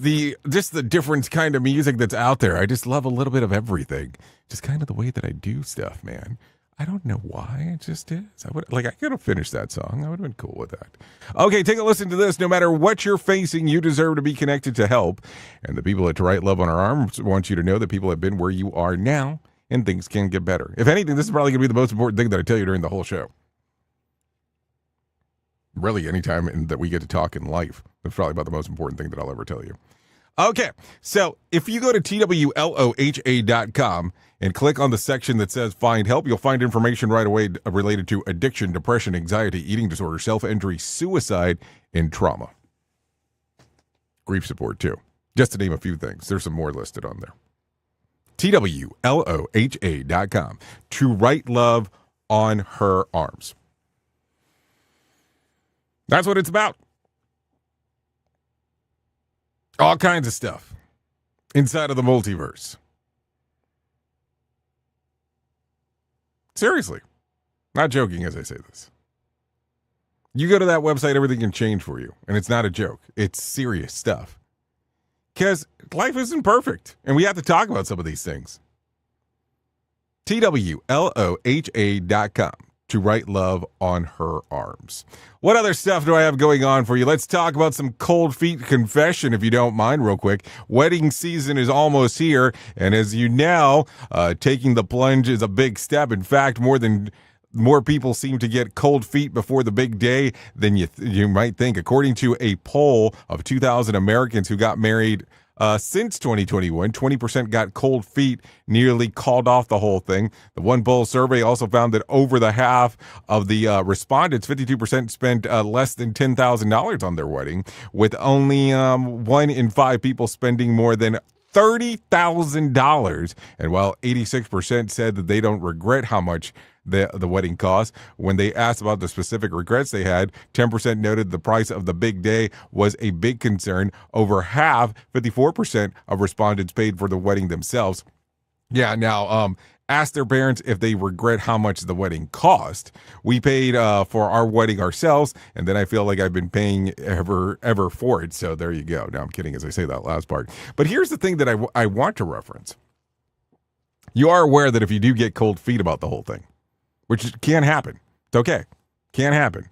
just the different kind of music that's out there. I just love a little bit of everything. Just kind of the way that I do stuff, man. I don't know why, it just is. I could have finished that song. I would have been cool with that. Okay, take a listen to this. No matter what you're facing, you deserve to be connected to help. And the people at To Write Love on Our Arms want you to know that people have been where you are now, and things can get better. If anything, this is probably going to be the most important thing that I tell you during the whole show. Really, anytime that we get to talk in life, that's probably about the most important thing that I'll ever tell you. Okay, so if you go to TWLOHA.com and click on the section that says Find Help, you'll find information right away related to addiction, depression, anxiety, eating disorder, self-injury, suicide, and trauma. Grief support, too. Just to name a few things. There's some more listed on there. TWLOHA.com. To Write Love on Her Arms. That's what it's about. All kinds of stuff inside of the multiverse. Seriously. Not joking as I say this. You go to that website, everything can change for you. And it's not a joke. It's serious stuff. Because life isn't perfect. And we have to talk about some of these things. TWLOHA.com. To Write Love on Her Arms. What other stuff do I have going on for you? Let's talk about some cold feet confession, if you don't mind, real quick. Wedding season is almost here, and as you know, taking the plunge is a big step. In fact, more people seem to get cold feet before the big day than you might think. According to a poll of 2,000 Americans who got married since 2021, 20% got cold feet, nearly called off the whole thing. The one poll survey also found that over the half of the respondents, 52% spent less than $10,000 on their wedding, with only 1 in 5 people spending more than $30,000. And while 86% said that they don't regret how much the wedding cost, when they asked about the specific regrets they had, 10% noted the price of the big day was a big concern. Over half, 54% of respondents paid for the wedding themselves. Yeah, now, ask their parents if they regret how much the wedding cost. We paid for our wedding ourselves, and then I feel like I've been paying ever for it. So there you go. Now I'm kidding as I say that last part. But here's the thing that I want to reference. You are aware that if you do get cold feet about the whole thing, which can happen. It's okay. Can happen.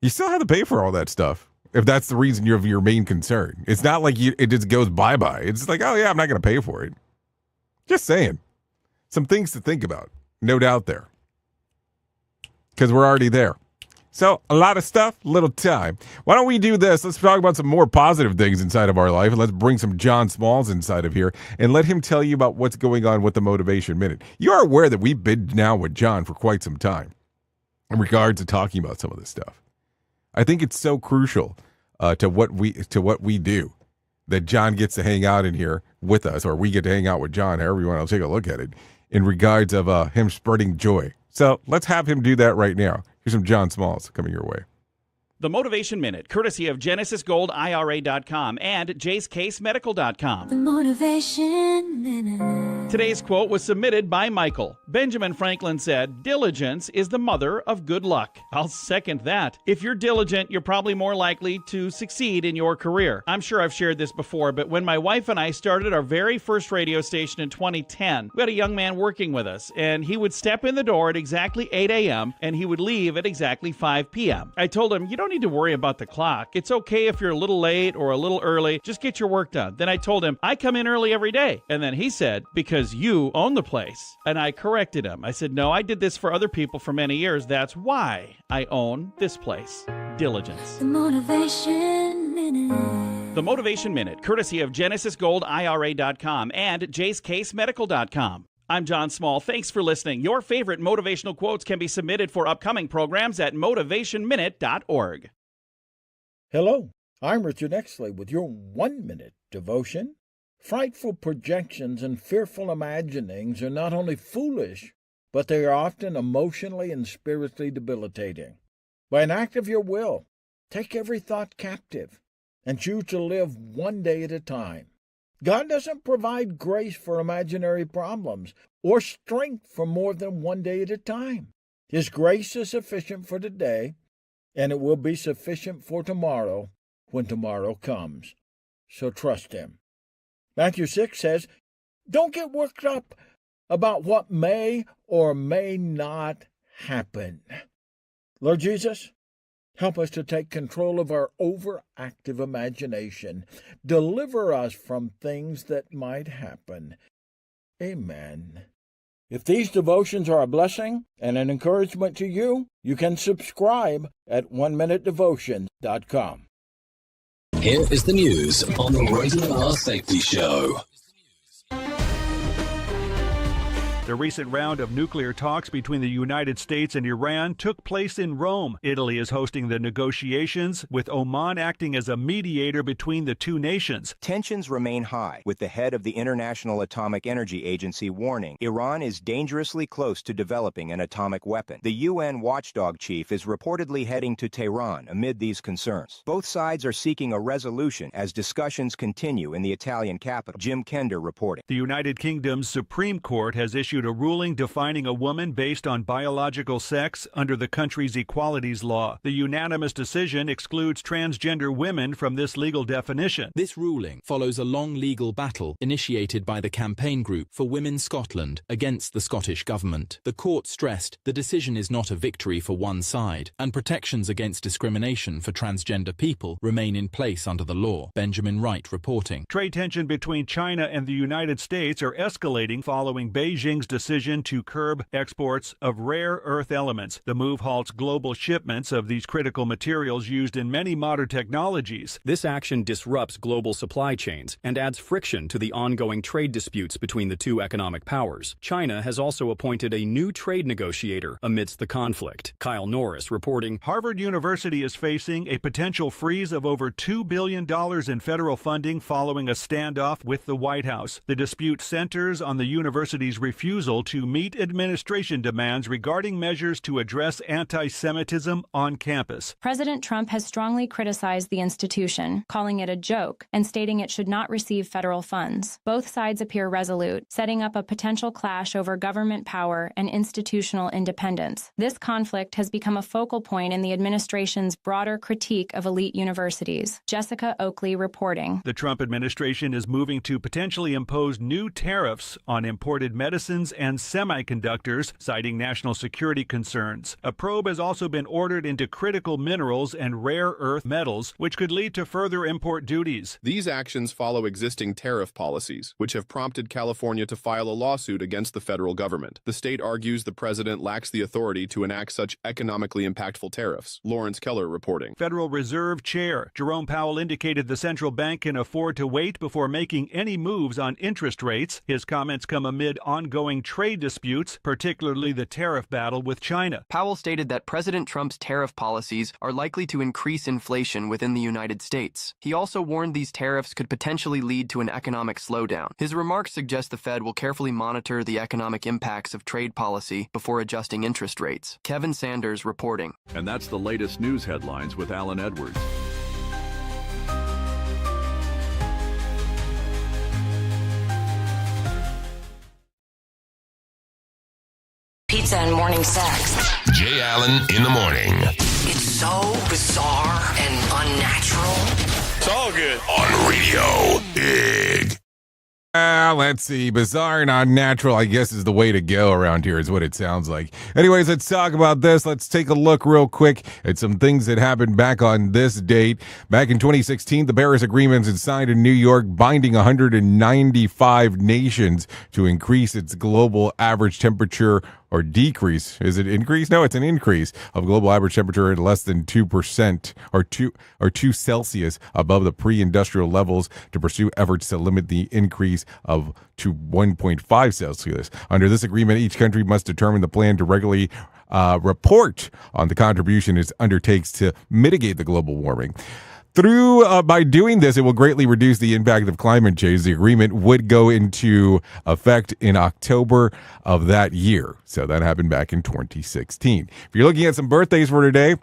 You still have to pay for all that stuff if that's the reason you're of your main concern. It's not like it just goes bye-bye. It's like, oh, yeah, I'm not going to pay for it. Just saying. Some things to think about. No doubt there. Because we're already there. So, a lot of stuff, little time. Why don't we do this? Let's talk about some more positive things inside of our life. And let's bring some John Smalls inside of here and let him tell you about what's going on with the Motivation Minute. You are aware that we've been now with John for quite some time in regards to talking about some of this stuff. I think it's so crucial to what we do that John gets to hang out in here with us, or we get to hang out with John, however you want to take a look at it, in regards of him spreading joy. So let's have him do that right now. Here's some John Smalls coming your way. The Motivation Minute, courtesy of GenesisGoldIRA.com and JaceCaseMedical.com. The Motivation Minute. Today's quote was submitted by Michael. Benjamin Franklin said, "Diligence is the mother of good luck." I'll second that. If you're diligent, you're probably more likely to succeed in your career. I'm sure I've shared this before, but when my wife and I started our very first radio station in 2010, we had a young man working with us, and he would step in the door at exactly 8 a.m., and he would leave at exactly 5 p.m. I told him, "You don't need to worry about the clock. It's okay if you're a little late or a little early. Just get your work done." Then I told him, "I come in early every day." And then he said, "Because you own the place." And I corrected him. I said, "No, I did this for other people for many years. That's why I own this place." Diligence. The Motivation Minute. The Motivation Minute, courtesy of GenesisGoldIRA.com and JaceCaseMedical.com. I'm John Small. Thanks for listening. Your favorite motivational quotes can be submitted for upcoming programs at motivationminute.org. Hello, I'm Richard Exley with your 1-minute devotion. Frightful projections and fearful imaginings are not only foolish, but they are often emotionally and spiritually debilitating. By an act of your will, take every thought captive and choose to live one day at a time. God doesn't provide grace for imaginary problems or strength for more than one day at a time. His grace is sufficient for today, and it will be sufficient for tomorrow when tomorrow comes. So trust Him. Matthew 6 says, "Don't get worked up about what may or may not happen." Lord Jesus, help us to take control of our overactive imagination. Deliver us from things that might happen. Amen. If these devotions are a blessing and an encouragement to you, you can subscribe at oneminutedevotion.com. Here is the news on the Rated R Safety Show. The recent round of nuclear talks between the United States and Iran took place in Rome. Italy is hosting the negotiations, with Oman acting as a mediator between the two nations. Tensions remain high, with the head of the International Atomic Energy Agency warning Iran is dangerously close to developing an atomic weapon. The UN watchdog chief is reportedly heading to Tehran amid these concerns. Both sides are seeking a resolution as discussions continue in the Italian capital. Jim Kender reporting. The United Kingdom's Supreme Court has issued a ruling defining a woman based on biological sex under the country's equalities law. The unanimous decision excludes transgender women from this legal definition. This ruling follows a long legal battle initiated by the Campaign Group for Women Scotland against the Scottish Government. The court stressed the decision is not a victory for one side, and protections against discrimination for transgender people remain in place under the law. Benjamin Wright reporting. Trade tension between China and the United States are escalating following Beijing's decision to curb exports of rare earth elements. The move halts global shipments of these critical materials used in many modern technologies. This action disrupts global supply chains and adds friction to the ongoing trade disputes between the two economic powers. China has also appointed a new trade negotiator amidst the conflict. Kyle Norris reporting. Harvard University is facing a potential freeze of over $2 billion in federal funding following a standoff with the White House. The dispute centers on the university's refusal to meet administration demands regarding measures to address anti-Semitism on campus. President Trump has strongly criticized the institution, calling it a joke and stating it should not receive federal funds. Both sides appear resolute, setting up a potential clash over government power and institutional independence. This conflict has become a focal point in the administration's broader critique of elite universities. Jessica Oakley reporting. The Trump administration is moving to potentially impose new tariffs on imported medicines weapons and semiconductors, citing national security concerns. A probe has also been ordered into critical minerals and rare earth metals, which could lead to further import duties. These actions follow existing tariff policies, which have prompted California to file a lawsuit against the federal government. The state argues the president lacks the authority to enact such economically impactful tariffs. Lawrence Keller reporting. Federal Reserve Chair Jerome Powell indicated the central bank can afford to wait before making any moves on interest rates. His comments come amid ongoing trade disputes, particularly the tariff battle with China. Powell stated that President Trump's tariff policies are likely to increase inflation within the United States. He also warned these tariffs could potentially lead to an economic slowdown. His remarks suggest the Fed will carefully monitor the economic impacts of trade policy before adjusting interest rates. Kevin Sanders reporting. And that's the latest news headlines with Alan Edwards. Pizza and morning sex. Jay Allen in the morning. It's so bizarre and unnatural. It's all good. On Radio Big. Let's see. Bizarre and unnatural, I guess, is the way to go around here, is what it sounds like. Anyways, let's talk about this. Let's take a look real quick at some things that happened back on this date. Back in 2016, the Paris Agreement is signed in New York, binding 195 nations to increase its global average temperature or decrease. Is it increase? No, it's an increase of global average temperature at less than 2% or 2 Celsius above the pre-industrial levels to pursue efforts to limit the increase of to 1.5 Celsius. Under this agreement, each country must determine the plan to regularly report on the contribution it undertakes to mitigate the global warming. By doing this, it will greatly reduce the impact of climate change. The agreement would go into effect in October of that year. So that happened back in 2016. If you're looking at some birthdays for today,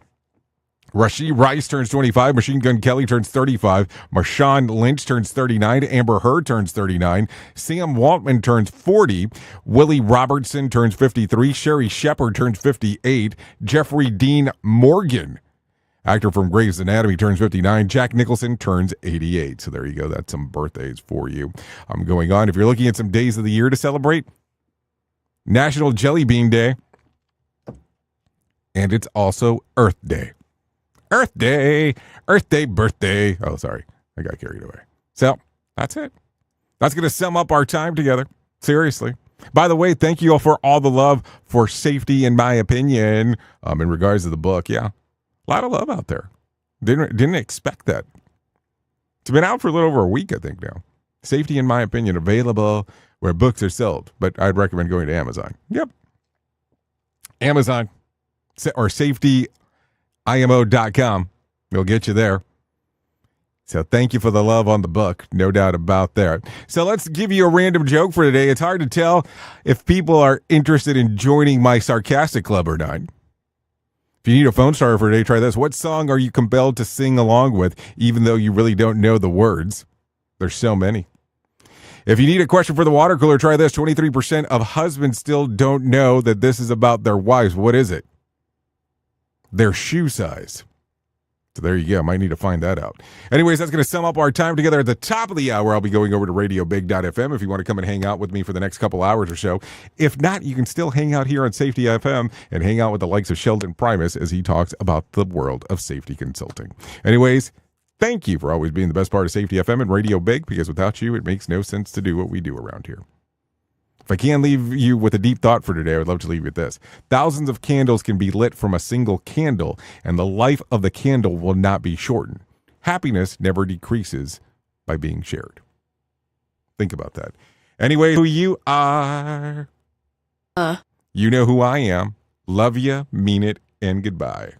Rashee Rice turns 25, Machine Gun Kelly turns 35, Marshawn Lynch turns 39, Amber Heard turns 39, Sam Waltman turns 40, Willie Robertson turns 53, Sherry Shepard turns 58, Jeffrey Dean Morgan, actor from Grey's Anatomy, turns 59. Jack Nicholson turns 88. So there you go. That's some birthdays for you. I'm going on. If you're looking at some days of the year to celebrate, National Jelly Bean Day. And it's also Earth Day. Earth Day. Earth Day birthday. Oh, sorry. I got carried away. So that's it. That's going to sum up our time together. Seriously. By the way, thank you all for all the love for Safety in My Opinion in regards to the book. Yeah. A lot of love out there. Didn't expect that. It's been out for a little over a week, I think, now. Safety in My Opinion, available where books are sold. But I'd recommend going to Amazon. Yep. Amazon or safetyimo.com. It'll get you there. So thank you for the love on the book. No doubt about that. So let's give you a random joke for today. It's hard to tell if people are interested in joining my sarcastic club or not. If you need a phone starter for today, try this. What song are you compelled to sing along with, even though you really don't know the words? There's so many. If you need a question for the water cooler, try this. 23% of husbands still don't know that this is about their wives. What is it? Their shoe size. So there you go. Might need to find that out. Anyways, that's going to sum up our time together. At the top of the hour, I'll be going over to radiobig.fm if you want to come and hang out with me for the next couple hours or so. If not, you can still hang out here on Safety FM and hang out with the likes of Sheldon Primus as he talks about the world of safety consulting. Anyways, thank you for always being the best part of Safety FM and Radio Big, because without you, it makes no sense to do what we do around here. If I can leave you with a deep thought for today, I would love to leave you with this. Thousands of candles can be lit from a single candle, and the life of the candle will not be shortened. Happiness never decreases by being shared. Think about that. Anyway, who you are. You know who I am. Love you, mean it, and goodbye.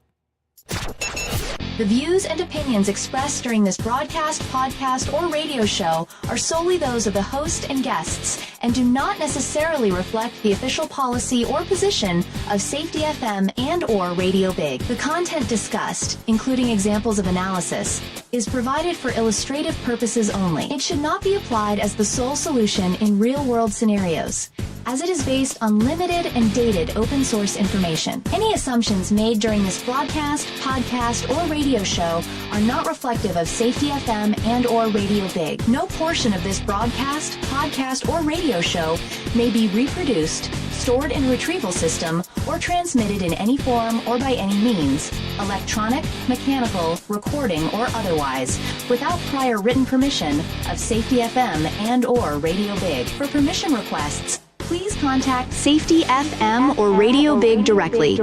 The views and opinions expressed during this broadcast, podcast, or radio show are solely those of the host and guests and do not necessarily reflect the official policy or position of Safety FM and or Radio Big. The content discussed, including examples of analysis, is provided for illustrative purposes only. It should not be applied as the sole solution in real-world scenarios. as it is based on limited and dated open source information. Any assumptions made during this broadcast, podcast, or radio show are not reflective of Safety FM and or Radio Big. No portion of this broadcast, podcast, or radio show may be reproduced, stored in a retrieval system, or transmitted in any form or by any means, electronic, mechanical, recording, or otherwise, without prior written permission of Safety FM and or Radio Big. For permission requests, please contact Safety FM or Radio Big directly.